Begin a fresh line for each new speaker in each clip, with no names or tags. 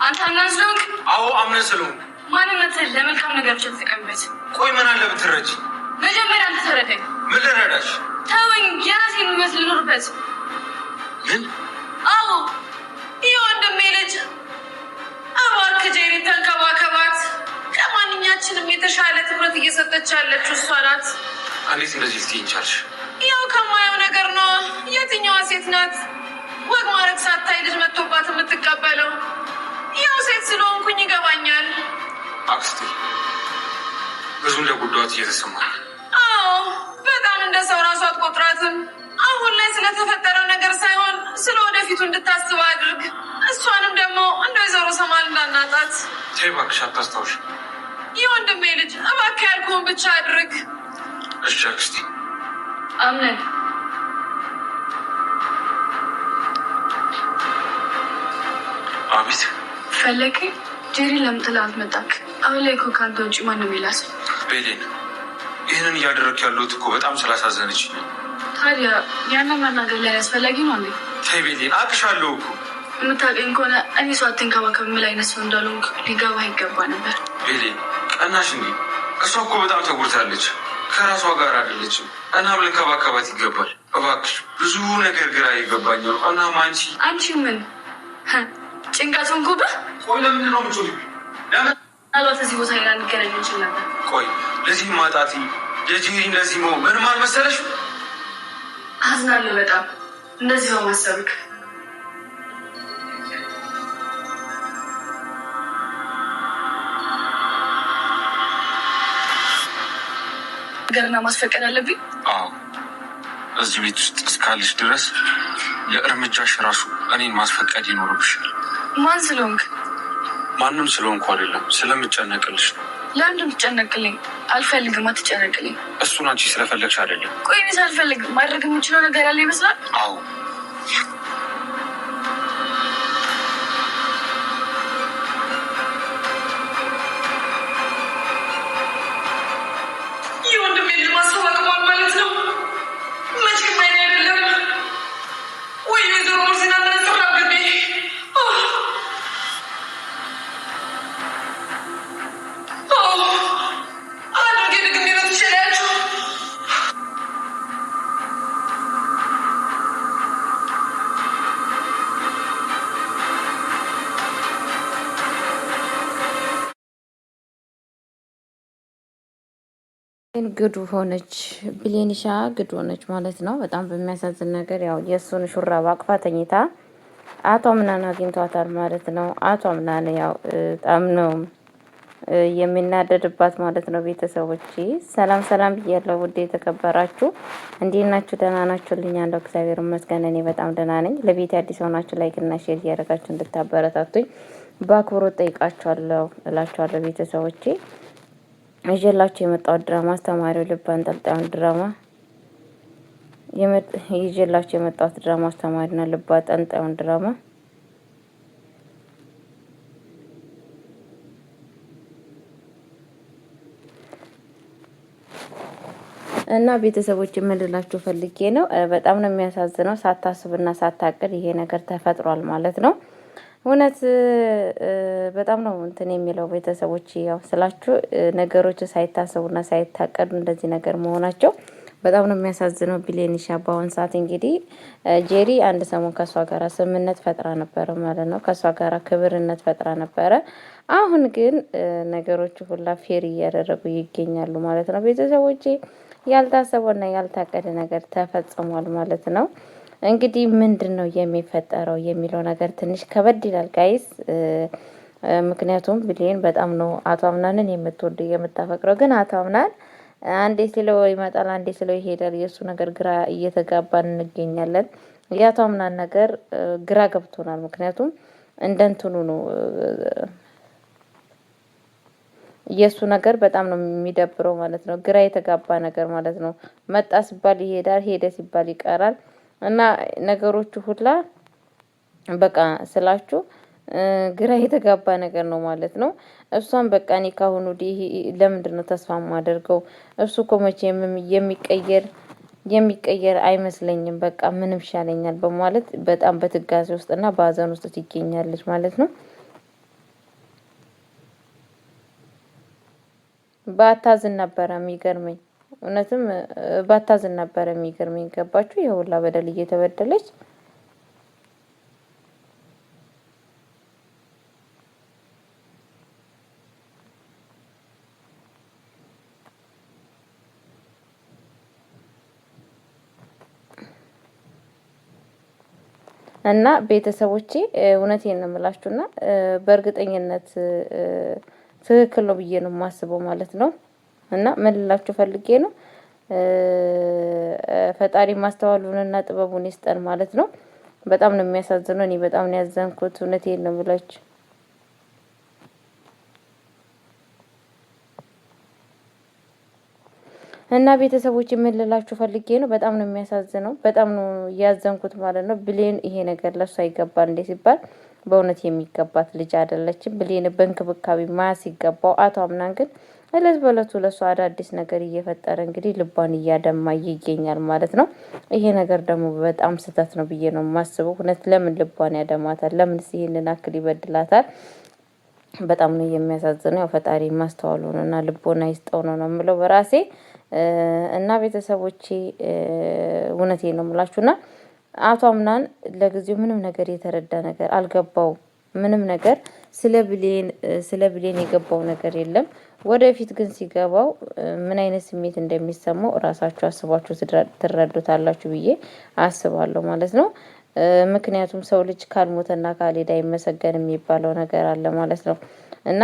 አንተ አምናን ስለሆንክ?
አዎ አምነን ስለሆንክ።
ማንነትህን ለመልካም ነገር ብቻ ተጠቀምበት።
ቆይ ምን አለ ብትረጂ?
መጀመሪያ አንተ ተረዳኝ።
ምን ልረዳሽ?
ተወኝ፣ የራሴን ህይወት ልኖርበት።
ምን?
አዎ የወንድሜ ልጅ እባክህ ጄሪ ተንከባከባት። ከማንኛችንም የተሻለ ትኩረት እየሰጠች ያለችው እሷ ናት።
እንዴት እንደዚህ ልትይኝ ቻልሽ?
ያው ከማየው ነገር ነው። የትኛዋ ሴት ናት ወግ ማድረግ ሳታይ ልጅ መጥቶባት የምትቀበለው? ያው ሴት ስለሆንኩኝ ይገባኛል።
አክስቴ ብዙ እንደጎዳኋት እየተሰማኝ።
አዎ በጣም እንደ ሰው ራሱ አትቆጥራትም። አሁን ላይ ስለተፈጠረው ነገር ሳይሆን ስለ ወደፊቱ እንድታስብ አድርግ። እሷንም ደግሞ እንደ ወይዘሮ ሰማል እንዳናጣት።
ተይ እባክሽ አታስታውሽ።
የወንድሜ ልጅ እባክህ ያልኩህን ብቻ አድርግ።
እሺ አክስቴ።
አምነን
አቤት።
ፈለክ ጄሪ ለምጥላ አልመጣክ? አሁን ላይ እኮ ከአንተ ውጭ ማንም የላስ።
ቤሌን ይህንን እያደረግ ያለሁት እኮ በጣም ስላሳዘነች ነው።
ታዲያ ያንን መናገር ላይ አስፈላጊ ነው እንዴ?
ተይ ቤሌን፣ አቅሻለሁ እኮ።
የምታውቀኝ ከሆነ እኔ ሰው አትንከባከብ የምል አይነት ሰው እንዳልሆንክ ሊገባ ይገባ ነበር።
ቤሌን ቀናሽ እንዴ? እሷ እኮ በጣም ተጎድታለች፣ ከራሷ ጋር አይደለችም። እናም ልንከባከባት ይገባል። እባክሽ ብዙ ነገር ግራ ይገባኛል። እናም
አንቺ ምን ጭንቀቱን ጉብህ።
ቆይ ለምንድን ነው ምጮ?
ምናልባት እዚህ ቦታ ላ እንገናኝ እንችል ነበር።
ቆይ ለዚህ ማጣቲ የጂሪ እንደዚህ መሆን ምንም አልመሰለሽ?
አዝናለሁ በጣም እንደዚህ በማሰብክ። ነገርና ማስፈቀድ አለብኝ።
አዎ እዚህ ቤት ውስጥ እስካለሽ ድረስ የእርምጃሽ ራሱ እኔን ማስፈቀድ ይኖርብሻል።
ማን ስለሆንክ?
ማንም ስለሆንኩ አይደለም፣ ስለምጨነቅልሽ ነው።
ለአንድ የምትጨነቅልኝ? አልፈልግም፣ አትጨነቅልኝ።
እሱን አንቺ ስለፈለግሽ አይደለም።
ቆይ እኔ ሳልፈልግ ማድረግ የምችለው ነገር ያለ ይመስላል?
አዎ
ግዱ ሆነች፣ ብሌንሻ ግዱ ሆነች ማለት ነው። በጣም በሚያሳዝን ነገር ያው የእሱን ሹራብ አቅፋ ተኝታ አቶ አምናን አግኝቷታል ማለት ነው። አቶ አምናን ያው በጣም ነው የሚናደድባት ማለት ነው። ቤተሰቦች ሰላም ሰላም ብያለሁ። ውድ የተከበራችሁ እንዴት ናችሁ? ደህና ናችሁልኝ? ያለው እግዚአብሔር ይመስገን እኔ በጣም ደህና ነኝ። ለቤት አዲስ ሆናችሁ ላይክ እና ሼር እያደረጋችሁ እንድታበረታቱኝ በአክብሮት ጠይቃችኋለሁ እላችኋለሁ ቤተሰቦቼ። ይዤላችሁ የመጣው ድራማ አስተማሪው ልብ አንጠልጣዩን ድራማ ይዤላችሁ የመጣሁት ድራማ አስተማሪና ልብ አንጠልጣዩን ድራማ እና ቤተሰቦች የምልላችሁ ፈልጌ ነው። በጣም ነው የሚያሳዝነው። ሳታስብና ሳታቅድ ይሄ ነገር ተፈጥሯል ማለት ነው። እውነት በጣም ነው እንትን የሚለው ቤተሰቦች ያው ስላችሁ ነገሮች ሳይታሰቡና ሳይታቀዱ እንደዚህ ነገር መሆናቸው በጣም ነው የሚያሳዝነው። ብሌንሻ በአሁን ሰዓት እንግዲህ ጄሪ አንድ ሰሞን ከሷ ጋራ ስምምነት ፈጥራ ነበረ ማለት ነው። ከሷ ጋራ ክብርነት ፈጥራ ነበረ። አሁን ግን ነገሮች ሁላ ፌር እያደረጉ ይገኛሉ ማለት ነው። ቤተሰቦች ያልታሰበና ያልታቀደ ነገር ተፈጽሟል ማለት ነው። እንግዲህ ምንድን ነው የሚፈጠረው የሚለው ነገር ትንሽ ከበድ ይላል ጋይስ። ምክንያቱም ብሌን በጣም ነው አቶ አምናንን የምትወዱ የምታፈቅረው። ግን አቶ አምናን አንዴ ስለው ይመጣል፣ አንዴ ስለው ይሄዳል። የእሱ ነገር ግራ እየተጋባን እንገኛለን። የአቶ አምናን ነገር ግራ ገብቶናል። ምክንያቱም እንደንትኑ ነው የእሱ ነገር በጣም ነው የሚደብረው ማለት ነው። ግራ የተጋባ ነገር ማለት ነው። መጣ ሲባል ይሄዳል፣ ሄደ ሲባል ይቀራል። እና ነገሮቹ ሁላ በቃ ስላችሁ ግራ የተጋባ ነገር ነው ማለት ነው። እሷም በቃ እኔ ካሁኑ ለምንድን ነው ተስፋ የማደርገው? እሱ እኮ መቼም የሚቀየር አይመስለኝም። በቃ ምንም ይሻለኛል በማለት በጣም በትጋዜ ውስጥና በሀዘን ውስጥ ትገኛለች ማለት ነው። ባታዝን ነበረ የሚገርመኝ። እውነትም ባታዝን ነበረ የሚገርመኝ። ገባችሁ? የሁላ በደል እየተበደለች እና ቤተሰቦቼ እውነቴን ነው የምላችሁና በእርግጠኝነት ትክክል ነው ብዬ ነው የማስበው ማለት ነው። እና ምን ልላችሁ ፈልጌ ነው ፈጣሪ ማስተዋሉንና ጥበቡን ይስጠን ማለት ነው። በጣም ነው የሚያሳዝነው። እኔ በጣም ነው ያዘንኩት። እውነቴን ነው የምላችሁ። እና ቤተሰቦች የምልላችሁ ፈልጌ ነው። በጣም ነው የሚያሳዝነው። በጣም ነው ያዘንኩት ማለት ነው። ብሌን ይሄ ነገር ለሱ አይገባል እንዴ ሲባል በእውነት የሚገባት ልጅ አይደለችም። ብሌን በእንክብካቤ ማያስ ሲገባው፣ አቶ አምናን ግን እለት በእለቱ ለሱ አዳዲስ ነገር እየፈጠረ እንግዲህ ልቧን እያደማ ይገኛል ማለት ነው። ይሄ ነገር ደግሞ በጣም ስህተት ነው ብዬ ነው የማስበው። እውነት ለምን ልቧን ያደማታል? ለምንስ ይሄንን አክል ይበድላታል? በጣም ነው የሚያሳዝነው። ያው ፈጣሪ ማስተዋሉንና ልቦና ይስጠው ነው የምለው በራሴ እና ቤተሰቦቼ እውነቴን ነው የምላችሁና አቶ አምናን ለጊዜው ምንም ነገር የተረዳ ነገር አልገባውም። ምንም ነገር ስለ ብሌን የገባው ነገር የለም። ወደፊት ግን ሲገባው ምን አይነት ስሜት እንደሚሰማው እራሳችሁ አስባችሁ ትረዱታላችሁ ብዬ አስባለሁ ማለት ነው። ምክንያቱም ሰው ልጅ ካልሞተና ካልሄደ አይመሰገን የሚባለው ነገር አለ ማለት ነው። እና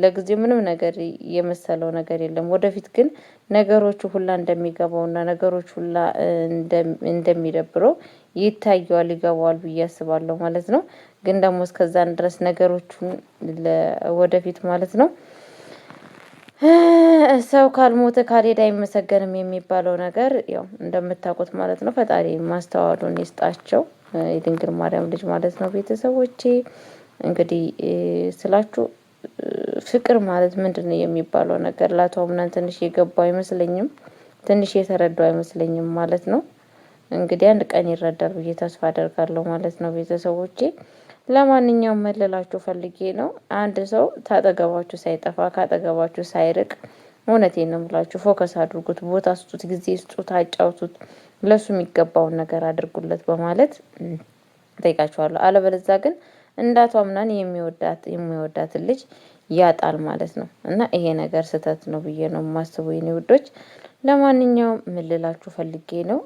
ለጊዜው ምንም ነገር የመሰለው ነገር የለም። ወደፊት ግን ነገሮቹ ሁላ እንደሚገባውና ነገሮች ሁላ እንደሚደብረው ይታየዋል፣ ይገባዋል ብዬ አስባለሁ ማለት ነው። ግን ደግሞ እስከዛን ድረስ ነገሮቹን ወደፊት ማለት ነው ሰው ካልሞተ ካልሄደ አይመሰገንም የሚባለው ነገር ያው እንደምታውቁት ማለት ነው። ፈጣሪ ማስተዋሉን ይስጣቸው፣ የድንግል ማርያም ልጅ ማለት ነው። ቤተሰቦቼ እንግዲህ ስላችሁ ፍቅር ማለት ምንድን ነው የሚባለው ነገር ለአቶ አምናን ትንሽ የገባው አይመስለኝም፣ ትንሽ የተረዳው አይመስለኝም ማለት ነው። እንግዲህ አንድ ቀን ይረዳል ብዬ ተስፋ አደርጋለሁ ማለት ነው ቤተሰቦቼ። ለማንኛውም መለላችሁ ፈልጌ ነው አንድ ሰው ታጠገባችሁ ሳይጠፋ ካጠገባችሁ ሳይርቅ እውነቴን ነው የምላችሁ ፎከስ አድርጉት፣ ቦታ ስጡት፣ ጊዜ ስጡት፣ አጫውቱት፣ ለሱ የሚገባውን ነገር አድርጉለት በማለት ጠይቃችኋለሁ። አለበለዚያ ግን እንዳቷ ምናን የሚወዳትን ልጅ ያጣል ማለት ነው። እና ይሄ ነገር ስህተት ነው ብዬ ነው የማስበው የኔ ውዶች። ለማንኛውም ምልላችሁ ፈልጌ ነው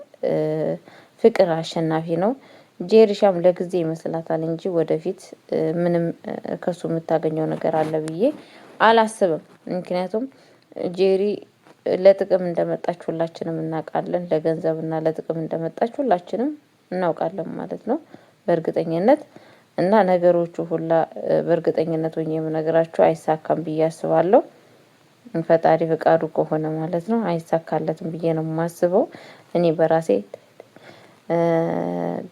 ፍቅር አሸናፊ ነው። ጄሪሻም ለጊዜ ይመስላታል እንጂ ወደፊት ምንም ከሱ የምታገኘው ነገር አለ ብዬ አላስብም። ምክንያቱም ጄሪ ለጥቅም እንደመጣች ሁላችንም እናውቃለን። ለገንዘብና ለጥቅም እንደመጣች ሁላችንም እናውቃለን ማለት ነው በእርግጠኝነት። እና ነገሮቹ ሁላ በእርግጠኝነት ሆኜ የምነግራችሁ አይሳካም ብዬ አስባለሁ። ፈጣሪ ፍቃዱ ከሆነ ማለት ነው አይሳካለትም ብዬ ነው የማስበው እኔ በራሴ።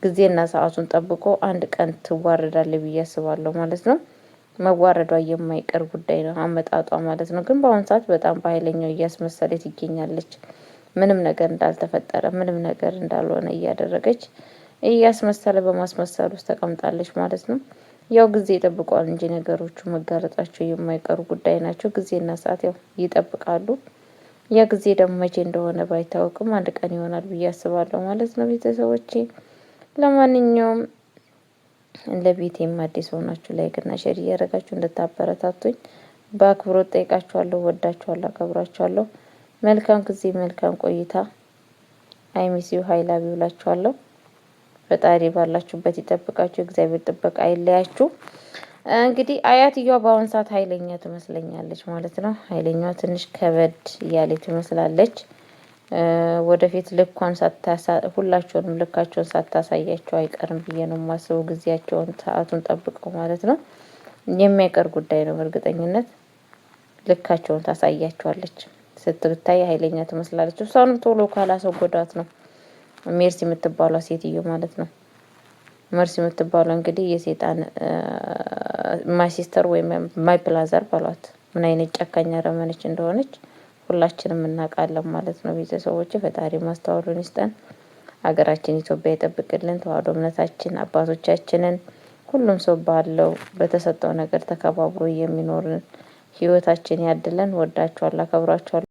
ጊዜና ሰዓቱን ጠብቆ አንድ ቀን ትዋረዳለች ብዬ አስባለሁ ማለት ነው። መዋረዷ የማይቀር ጉዳይ ነው አመጣጧ ማለት ነው። ግን በአሁኑ ሰዓት በጣም በኃይለኛው እያስመሰለች ትገኛለች። ምንም ነገር እንዳልተፈጠረ ምንም ነገር እንዳልሆነ እያደረገች እያስመሰለ በማስመሰል ውስጥ ተቀምጣለች ማለት ነው። ያው ጊዜ ይጠብቋል እንጂ ነገሮቹ መጋለጣቸው የማይቀሩ ጉዳይ ናቸው። ጊዜና ሰዓት ያው ይጠብቃሉ። ያ ጊዜ ደግሞ መቼ እንደሆነ ባይታወቅም አንድ ቀን ይሆናል ብዬ አስባለሁ ማለት ነው ቤተሰቦቼ። ለማንኛውም ለቤቴም አዲስ ሆናችሁ ላይክ እና ሼር እያደረጋችሁ እንድታበረታቱኝ በአክብሮት ጠይቃችኋለሁ። ወዳችኋለሁ፣ አከብራችኋለሁ። መልካም ጊዜ፣ መልካም ቆይታ። አይሚሲዩ ሀይላቢ ብላችኋለሁ። ፈጣሪ ባላችሁበት ይጠብቃችሁ። እግዚአብሔር ጥበቃ አይለያችሁ። እንግዲህ አያትየዋ በአሁን ሰዓት ኃይለኛ ትመስለኛለች ማለት ነው። ኃይለኛዋ ትንሽ ከበድ እያለች ትመስላለች። ወደፊት ልኳን ሁላቸውንም ልካቸውን ሳታሳያቸው አይቀርም ብዬ ነው የማስበው። ጊዜያቸውን ሰዓቱን ጠብቀው ማለት ነው። የሚያቀር ጉዳይ ነው በእርግጠኝነት። ልካቸውን ታሳያቸዋለች። ስትታይ ኃይለኛ ትመስላለች። እሷንም ቶሎ ካላስወገዷት ነው ሜርሲ የምትባሏ ሴትዮ ማለት ነው። መርሲ የምትባለው እንግዲህ የሴጣን ማይ ሲስተር ወይም ማይ ፕላዘር ባሏት ምን አይነት ጨካኝ አረመነች እንደሆነች ሁላችንም እናውቃለን ማለት ነው። ቤተሰቦች ፈጣሪ ማስተዋሉን ይስጠን። ሀገራችን ኢትዮጵያ ይጠብቅልን። ተዋህዶ እምነታችን አባቶቻችንን ሁሉም ሰው ባለው በተሰጠው ነገር ተከባብሮ የሚኖርን ህይወታችን ያድለን። ወዳችኋለሁ፣ አከብራችኋለሁ።